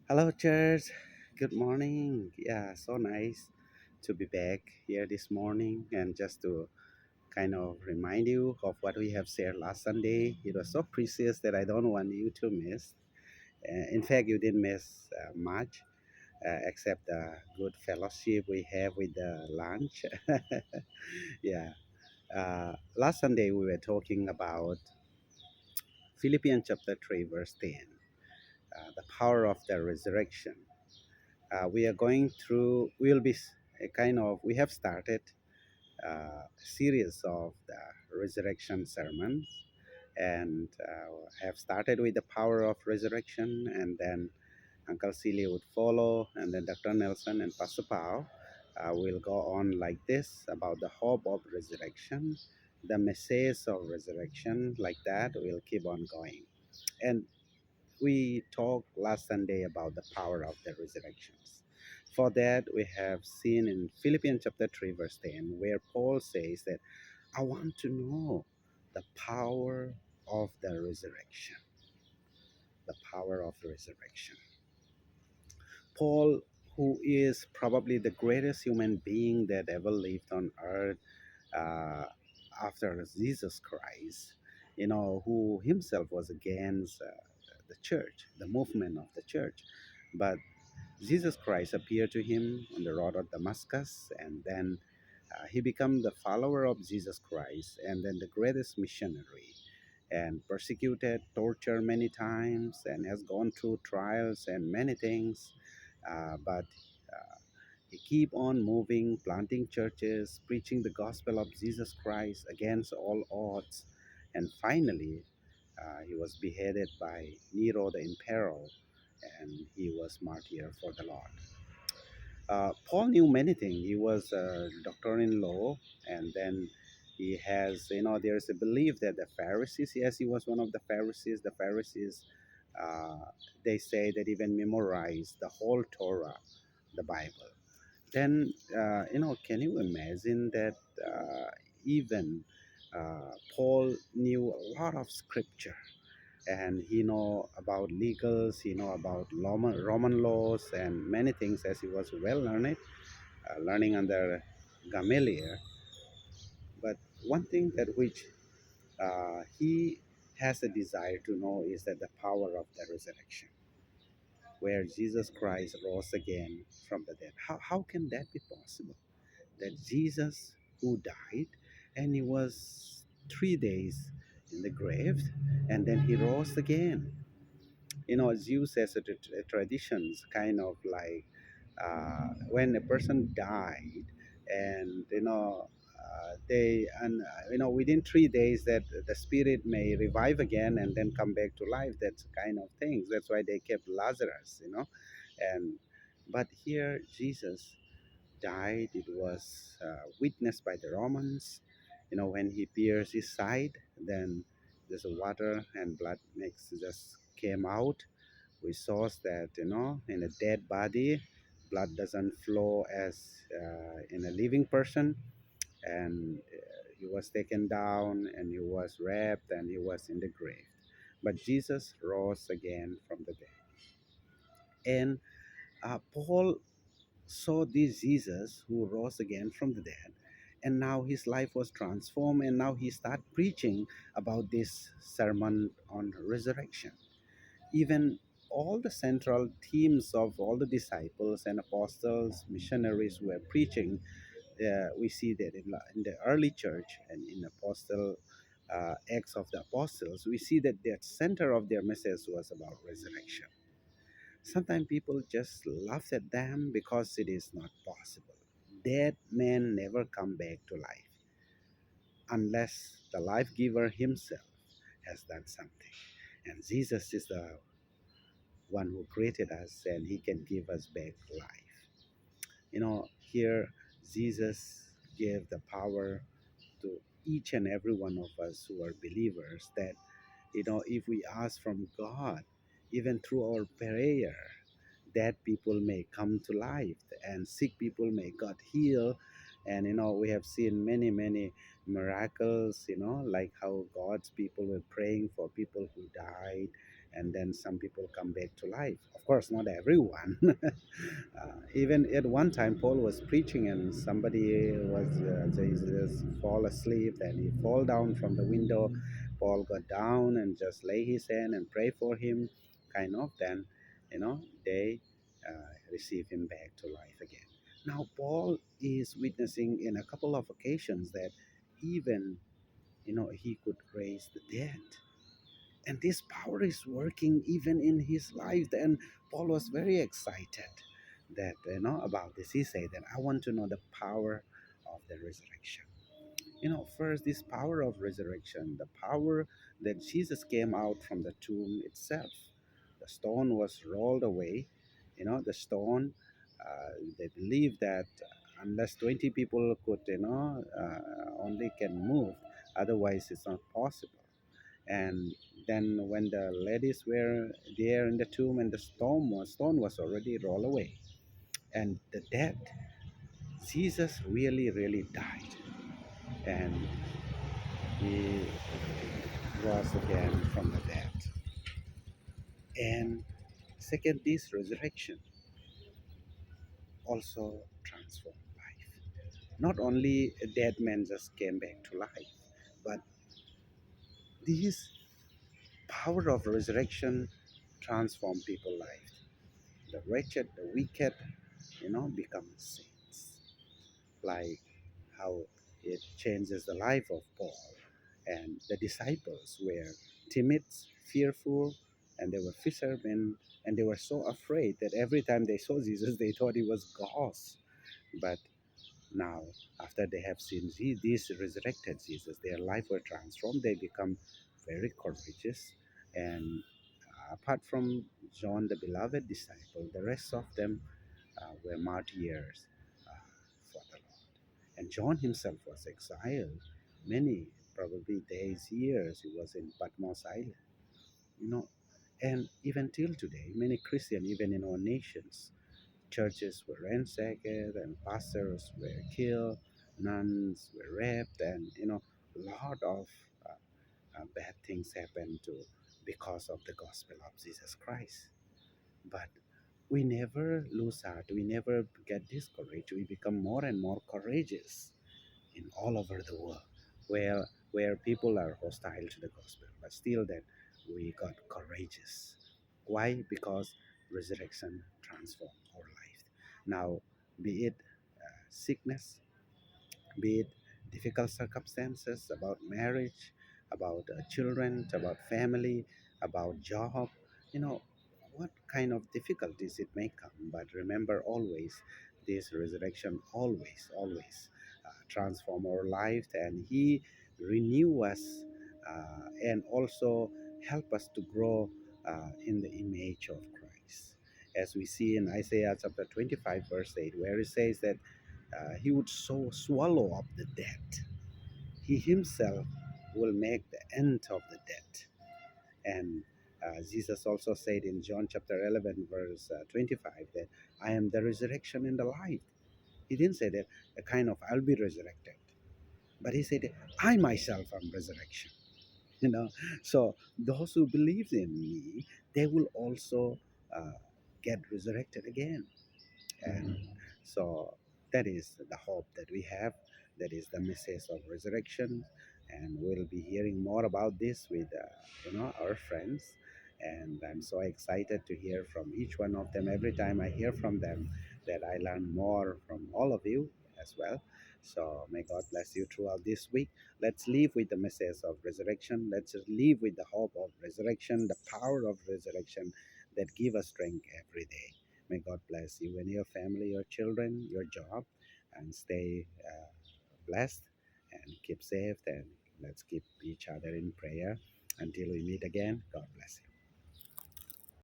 Hello, church. Good morning. Yeah, so nice to be back here this morning and just to kind of remind you of what we have shared last Sunday. It was so precious that I don't want you to miss. In fact, you didn't miss much except the good fellowship we have with the lunch. Yeah. Last Sunday, we were talking about Philippians chapter 3, verse 10, the power of the resurrection. We are going through we'll be a kind of we have started a series of the resurrection sermons and have started with the power of resurrection, and then Uncle Celia would follow, and then Dr. Nelson and Pastor Pao will go on like this about the hope of resurrection, the message of resurrection, like that we'll keep on going. And we talked last Sunday about the power of the resurrections. For that, we have seen in Philippians chapter 3, verse 10, where Paul says that I want to know the power of the resurrection. The power of the resurrection. Paul, who is probably the greatest human being that ever lived on earth uh, after Jesus Christ, who himself was against the church, the movement of the church. But Jesus Christ appeared to him on the road of Damascus, and then he became the follower of Jesus Christ, and then the greatest missionary, and persecuted, tortured many times, and has gone through trials and many things. But he keep on moving, planting churches, preaching the gospel of Jesus Christ against all odds, and finally he was beheaded by Nero the emperor, and he was martyred for the Lord. Paul knew many things. He was a doctor in law, and then he has, there's a belief that the Pharisees, yes, he was one of the Pharisees. The Pharisees, uh, they say that even memorized the whole Torah, the Bible. Then, can you imagine that even Paul knew a lot of scripture, and he know about legals, he know about Roman laws and many things, as he was well learned, learning under Gamaliel. But one thing that which he has a desire to know is that the power of the resurrection, where Jesus Christ rose again from the dead. How can that be possible? That Jesus, who died, and he was 3 days in the grave, and then he rose again. It's used as a traditions, kind of like when a person died, and they and within 3 days that the spirit may revive again and then come back to life. That's kind of things. That's why they kept Lazarus, and but here Jesus died. It was witnessed by the Romans. When he pierced his side, then there's water and blood mix just came out. We saw that in a dead body, blood doesn't flow as in a living person, and he was taken down and he was wrapped and he was in the grave. But Jesus rose again from the dead, and Paul saw this Jesus who rose again from the dead, and now his life was transformed, and now he started preaching about this sermon on resurrection. Even all the central themes of all the disciples and apostles, missionaries who were preaching, we see that in the early church and in apostle acts of the apostles, we see that the center of their message was about resurrection. Sometimes people just laugh at them because it is not possible. Dead men never come back to life unless the life giver himself has done something. And Jesus is the one who created us, and he can give us back life. Here Jesus gave the power to each and every one of us who are believers, that if we ask from God, even through our prayer, dead people may come to life and sick people may God heal. And we have seen many miracles, like how God's people were praying for people who died, and then some people come back to life. Of course, not everyone. Even at one time, Paul was preaching, and somebody was Jesus fall asleep, and he fall down from the window. Paul got down and just lay his hand and pray for him, kind of. Then, they receive him back to life again. Now, Paul is witnessing in a couple of occasions that even he could raise the dead, and this power is working even in his life. Then Paul was very excited that about this. He said that I want to know the power of the resurrection. First, this power of resurrection, the power that Jesus came out from the tomb itself. The stone was rolled away. The stone, they believe that unless 20 people could only can move, otherwise it's not possible. And then when the ladies were there in the tomb, and the stone was already rolled away, and the dead, Jesus really really died, and he rose again from the dead. And second, this resurrection also transformed life. Not only a dead man just came back to life, but this power of resurrection transformed people's life. The wretched, the wicked, become saints. Like how it changes the life of Paul. And the disciples were timid, fearful, and they were fishermen, and they were so afraid that every time they saw Jesus, they thought he was ghost. But now, after they have seen this resurrected Jesus, their life were transformed. They become very courageous. And apart from John, the beloved disciple, the rest of them were martyrs for the Lord. And John himself was exiled many, probably days, years. He was in Patmos Island, you know. And even till today, many Christians, even in our nations, churches were ransacked and pastors were killed, nuns were raped, and a lot of bad things happened to because of the gospel of Jesus Christ. But we never lose heart. We never get discouraged. We become more and more courageous in all over the world, where people are hostile to the gospel, but still that we got courageous. Why? Because resurrection transformed our life. Now, be it sickness, be it difficult circumstances, about marriage, about children, about family, about job, you know, what kind of difficulties it may come. But remember always, this resurrection always transform our lives, and He renew us and also help us to grow in the image of Christ. As we see in Isaiah chapter 25, verse 8, where it says that he would so swallow up the dead. He himself will make the end of the dead. And Jesus also said in John chapter 11, verse 25, that I am the resurrection and the life. He didn't say that a kind of I'll be resurrected, but he said, I myself am resurrection. You know, so those who believe in me, they will also uh, get resurrected again. And so that is the hope that we have. That is the message of resurrection. And we'll be hearing more about this with our friends. And I'm so excited to hear from each one of them. Every time I hear from them, that I learn more from all of you as well. So may God bless you throughout this week. Let's live with the message of resurrection. Let's live with the hope of resurrection, the power of resurrection that give us strength every day. May God bless you and your family, your children, your job, and stay blessed and keep safe. And let's keep each other in prayer until we meet again. God bless you.